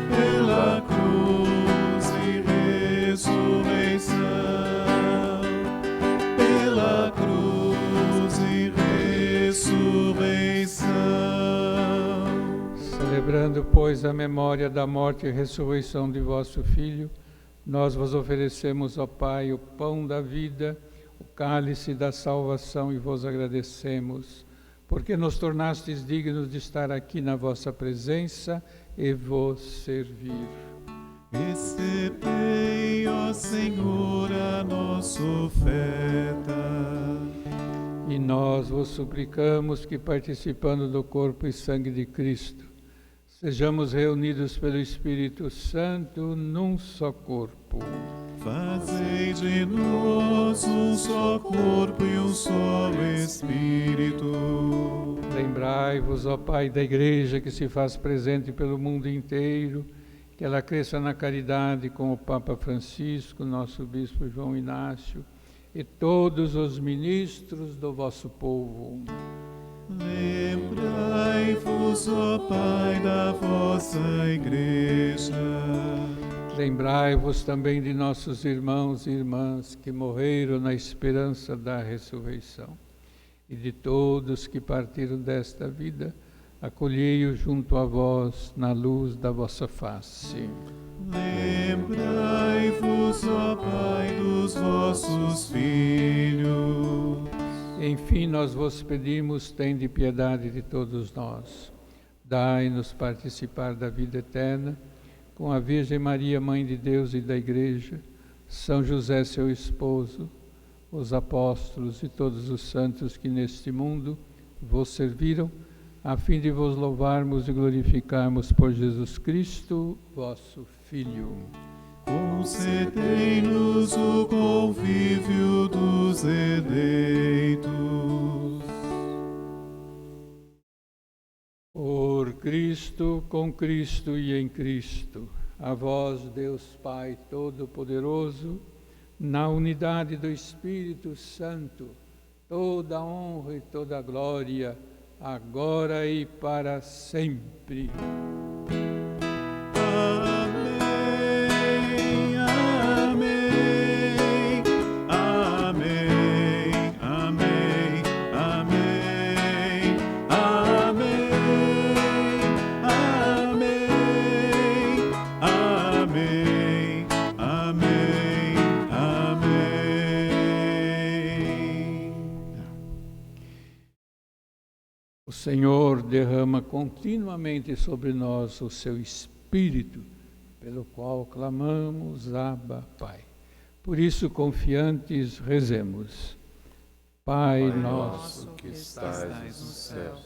pela cruz e ressurreição, pela cruz e ressurreição. Celebrando, pois, a memória da morte e ressurreição de vosso Filho, nós vos oferecemos, ó Pai, o pão da vida, o cálice da salvação, e vos agradecemos, porque nos tornastes dignos de estar aqui na vossa presença e vos servir. Recebei, ó Senhor, a nossa oferta. E nós vos suplicamos que, participando do corpo e sangue de Cristo, sejamos reunidos pelo Espírito Santo num só corpo. Fazei de nós um só corpo e um só Espírito. Lembrai-vos, ó Pai da Igreja, que se faz presente pelo mundo inteiro, que ela cresça na caridade com o Papa Francisco, nosso Bispo João Inácio e todos os ministros do vosso povo. Lembrai-vos, ó Pai, da vossa Igreja. Lembrai-vos também de nossos irmãos e irmãs que morreram na esperança da ressurreição e de todos que partiram desta vida, acolhei-os junto a vós na luz da vossa face. Lembrai-vos, ó Pai, dos vossos filhos. Enfim, nós vos pedimos, tende piedade de todos nós. Dai-nos participar da vida eterna, com a Virgem Maria, Mãe de Deus e da Igreja, São José, seu esposo, os apóstolos e todos os santos que neste mundo vos serviram, a fim de vos louvarmos e glorificarmos por Jesus Cristo, vosso Filho. Concedei-nos o convívio dos eleitos. Por Cristo, com Cristo e em Cristo, a vós, Deus Pai Todo-Poderoso, na unidade do Espírito Santo, toda a honra e toda a glória, agora e para sempre. O Senhor derrama continuamente sobre nós o seu Espírito, pelo qual clamamos, Abba, Pai. Por isso, confiantes, rezemos. Pai nosso que estais no céu,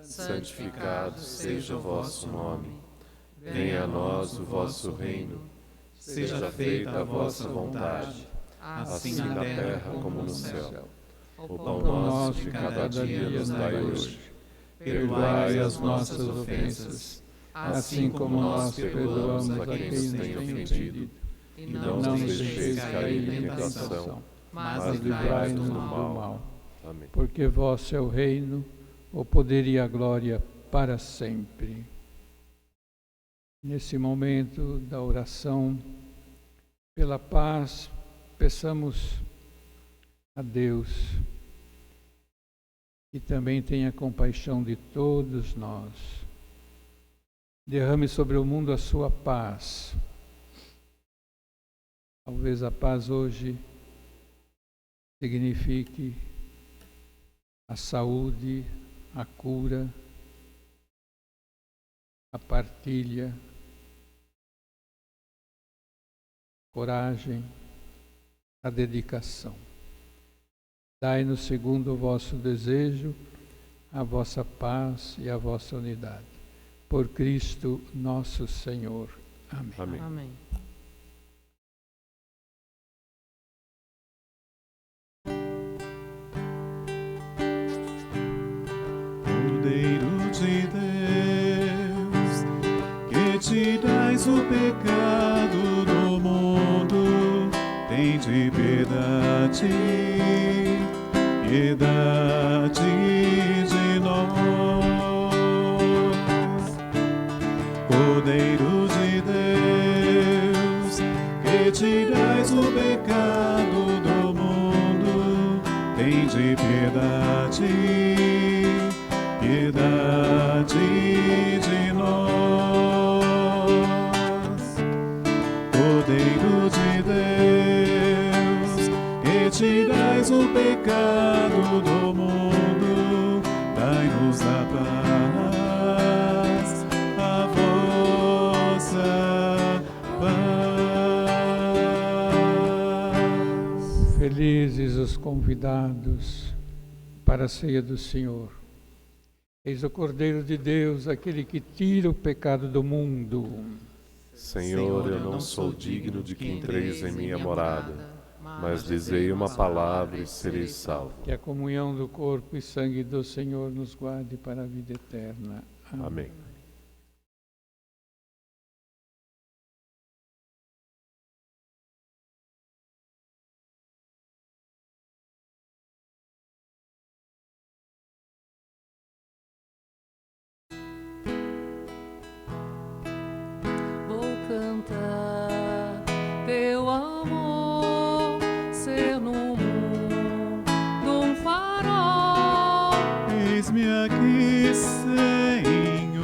santificado seja o vosso nome. Venha a nós o vosso reino. Seja feita a vossa vontade, assim na terra como no céu. O pão nosso de cada dia nos dai hoje. Perdoai as nossas ofensas, assim como nós perdoamos a quem nos tem ofendido. E não nos deixeis cair em tentação, mas livrai-nos do mal. Amém. Porque vosso é o reino, o poder e a glória para sempre. Nesse momento da oração, pela paz, peçamos a Deus que também tenha compaixão de todos nós. Derrame sobre o mundo a sua paz. Talvez a paz hoje signifique a saúde, a cura, a partilha, a coragem, a dedicação. Dai-nos, segundo o vosso desejo, a vossa paz e a vossa unidade. Por Cristo nosso Senhor. Amém. Amém. Amém. Cordeiro de Deus, que tirais o pecado do mundo, tende piedade, piedade de nós. Cordeiro de Deus, que tirais o pecado do mundo, tende piedade, piedade de nós. Cordeiro de Deus, que tirais o pecado do mundo, dai-nos a paz, a vossa paz. Felizes os convidados para a ceia do Senhor. Eis o Cordeiro de Deus, aquele que tira o pecado do mundo. Senhor, eu não sou digno de que entreis em minha morada, mas dizei uma palavra e serei salvo. Que a comunhão do corpo e sangue do Senhor nos guarde para a vida eterna. Amém. Eis-me aqui, Senhor,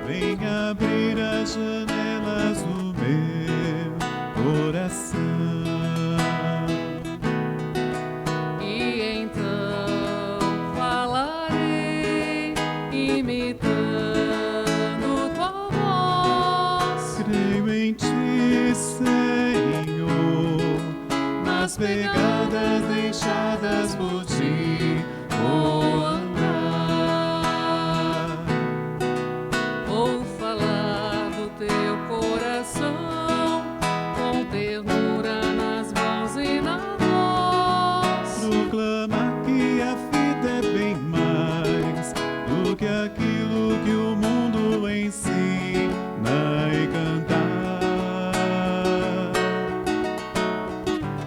vem abrir as janelas do meu coração. E então falarei, imitando tua voz. Creio em ti, Senhor, nas pegadas deixadas por ti vou andar. Vou falar do teu coração, com ternura nas mãos e na voz. Proclamar que a vida é bem mais do que aquilo que o mundo ensina e cantar.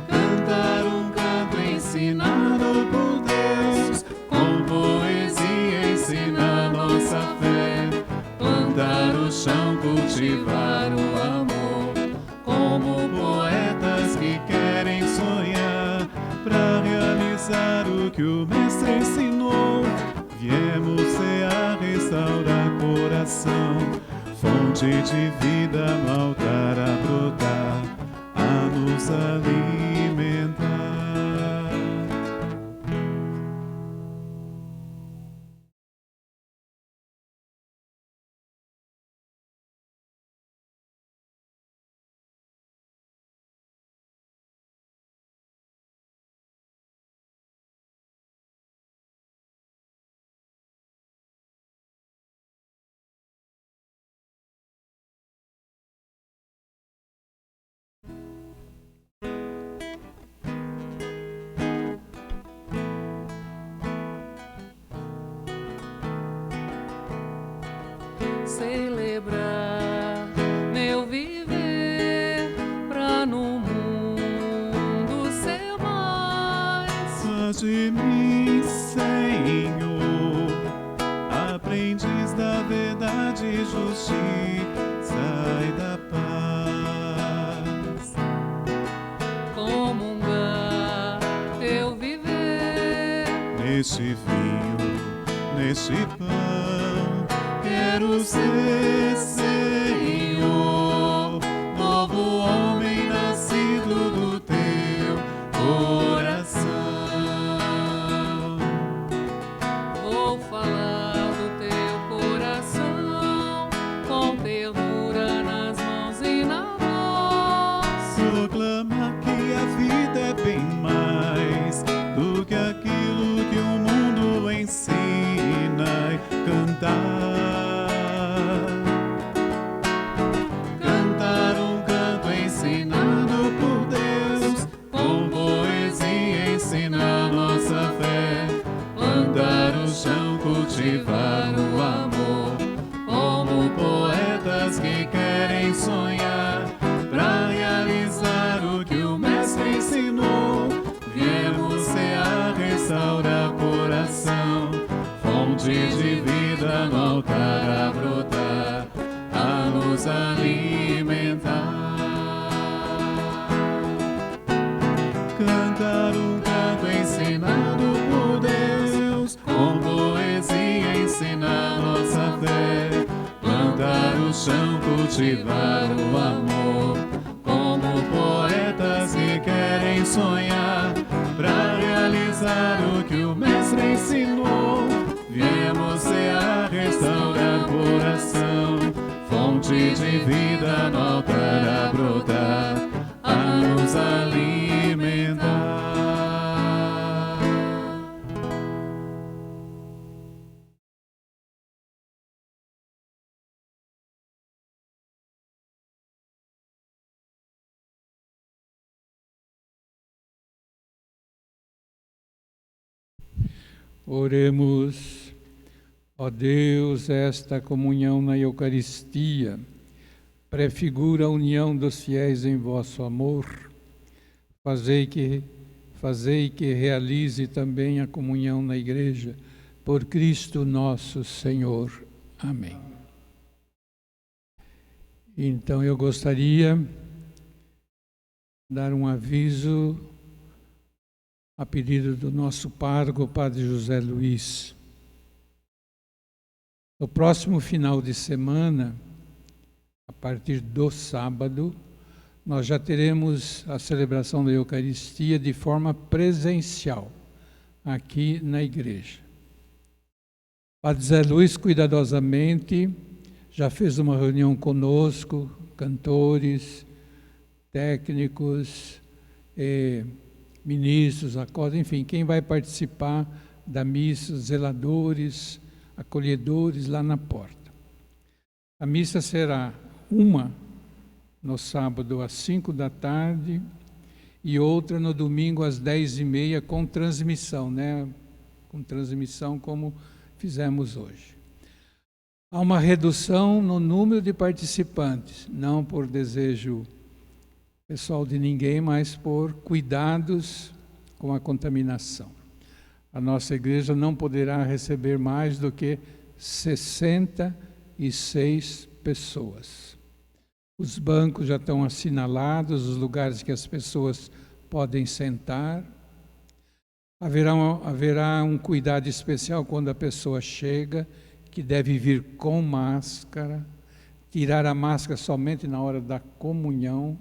Cantar um canto ensinado por Deus, com poesia ensinar nossa fé. Plantar o chão, cultivar o amor, como poetas que querem sonhar, para realizar o que o Mestre ensinou. Viemos cear, restaurar coração, fonte de vida no altar a brotar, a nos alimentar. Celebrar meu viver, pra no mundo ser mais. Faz de mim, Senhor, aprendiz da verdade e justiça e da paz. Comungar teu viver, Neste vinho, neste pão, quero ser, Senhor, novo homem nascido do teu coração. vou falar do teu coração, com ternura nas mãos e na voz. Proclamar que a vida é bem mais do que aquilo que o mundo ensina e cantar. Cantar um canto ensinado por Deus, com poesia ensinar nossa fé. Plantar o chão, cultivar o amor, como poetas que querem sonhar, pra realizar o que o Mestre ensinou. Viemos cear, restaurar coração, fonte de vida no altar a brotar, a nos alimentar. Cantar um canto ensinado por Deus, com poesia ensinar nossa fé. Plantar o chão, cultivar o amor, como poetas que querem sonhar, pra realizar o que o Mestre ensinou. Viemos cear, restaurar coração, fonte de vida no altar a brotar, a nos alimentar. Oremos. Ó Deus, esta comunhão na Eucaristia prefigura a união dos fiéis em vosso amor. Fazei que realize também a comunhão na Igreja, por Cristo nosso Senhor. Amém. Então eu gostaria de dar um aviso a pedido do nosso pároco, Padre José Luiz. No próximo final de semana, a partir do sábado, nós já teremos a celebração da Eucaristia de forma presencial, aqui na igreja. Padre Zé Luiz, cuidadosamente, já fez uma reunião conosco, cantores, técnicos, ministros, enfim, quem vai participar da missa, zeladores, acolhedores lá na porta. A missa será uma no sábado às 5 da tarde e outra no domingo às 10h30 com transmissão, né? Com transmissão como fizemos hoje. Há uma redução no número de participantes, não por desejo pessoal de ninguém, mas por cuidados com a contaminação. A nossa igreja não poderá receber mais do que 66 pessoas. Os bancos já estão assinalados, os lugares que as pessoas podem sentar. Haverá um cuidado especial quando a pessoa chega, que deve vir com máscara, tirar a máscara somente na hora da comunhão.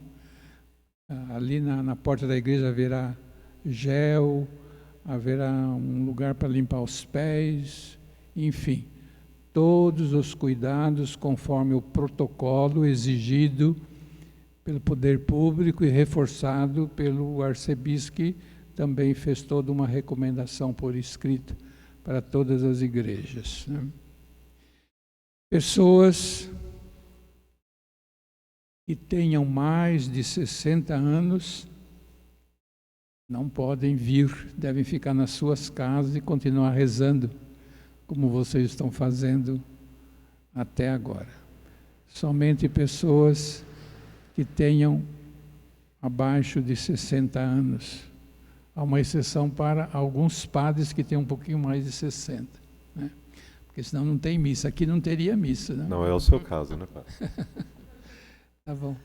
Ali na porta da igreja haverá gel, haverá um lugar para limpar os pés, enfim, todos os cuidados conforme o protocolo exigido pelo poder público e reforçado pelo arcebispo, que também fez toda uma recomendação por escrito para todas as igrejas, né? Pessoas que tenham mais de 60 anos não podem vir, devem ficar nas suas casas e continuar rezando, como vocês estão fazendo até agora. Somente pessoas que tenham abaixo de 60 anos. Há uma exceção para alguns padres que têm um pouquinho mais de 60, né? Porque senão não tem missa. Aqui não teria missa, né? Não é o seu caso, né, padre? Tá bom.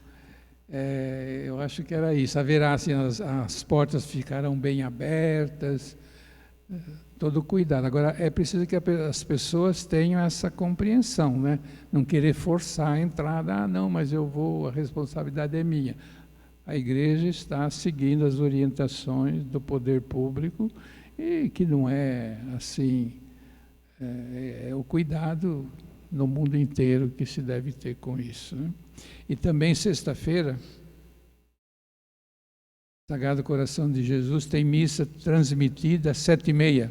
Eu acho que era isso. Haverá, assim, as portas ficarão bem abertas, todo cuidado. Agora, é preciso que as pessoas tenham essa compreensão, né? Não querer forçar a entrada. Não, mas eu vou, a responsabilidade é minha. A igreja está seguindo as orientações do poder público e que não é assim, é o cuidado no mundo inteiro que se deve ter com isso, né? E também sexta-feira, Sagrado Coração de Jesus tem missa transmitida às 7h30.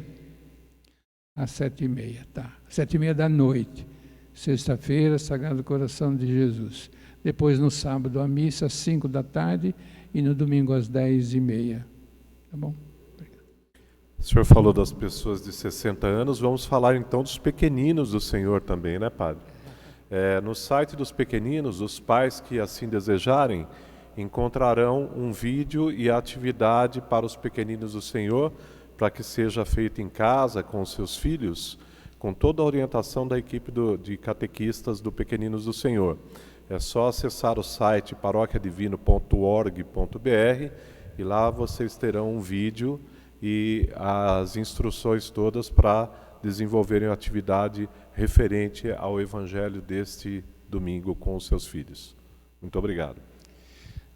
Às 7h30, tá. 7h30 da noite. Sexta-feira, Sagrado Coração de Jesus. Depois, no sábado, a missa às 5 da tarde e no domingo às 10h30. Tá bom? Obrigado. O senhor falou das pessoas de 60 anos, vamos falar então dos pequeninos do Senhor também, né, padre? No site dos pequeninos, os pais que assim desejarem, encontrarão um vídeo e atividade para os pequeninos do Senhor, para que seja feito em casa com os seus filhos, com toda a orientação da equipe de catequistas do Pequeninos do Senhor. É só acessar o site paroquiadivino.org.br e lá vocês terão um vídeo e as instruções todas para desenvolverem a atividade referente ao Evangelho deste domingo com os seus filhos. Muito obrigado.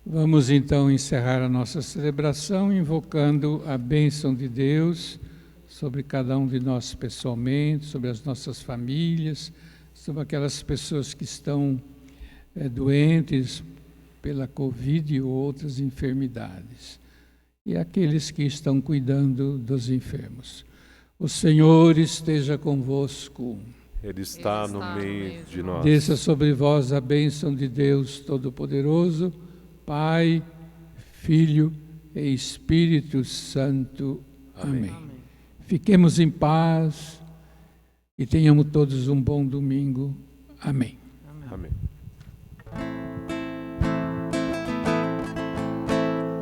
Vamos então encerrar a nossa celebração invocando a bênção de Deus sobre cada um de nós pessoalmente, sobre as nossas famílias, sobre aquelas pessoas que estão doentes pela Covid e outras enfermidades, e aqueles que estão cuidando dos enfermos. O Senhor esteja convosco. Ele está no meio de nós. Desça sobre vós a bênção de Deus Todo-Poderoso, Pai, Filho e Espírito Santo. Amém. Fiquemos em paz e tenhamos todos um bom domingo. Amém. Amém.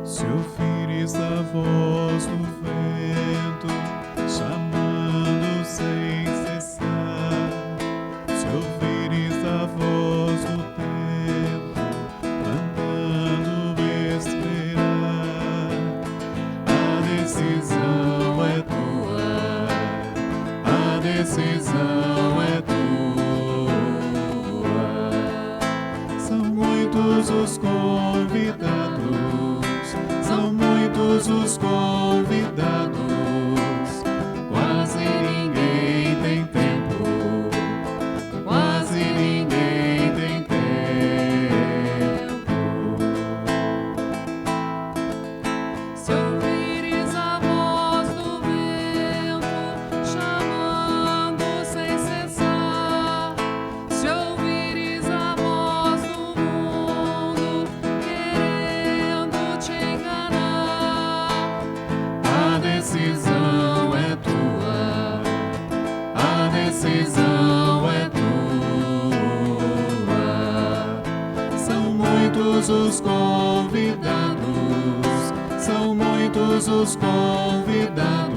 Se ouvirdes a voz do vento, chamando sem cessar, se ouvirdes a voz do tempo, mandando esperar, a decisão é tua, a decisão é tua. os convidados, são muitos os convidados. Quase ninguém tem tempo, quase ninguém tem tempo. Se ouvires a voz do vento chamando sem cessar, se ouvires a voz do mundo querendo te enganar, A decisão é tua, a decisão é tua. São muitos os convidados, são muitos os convidados.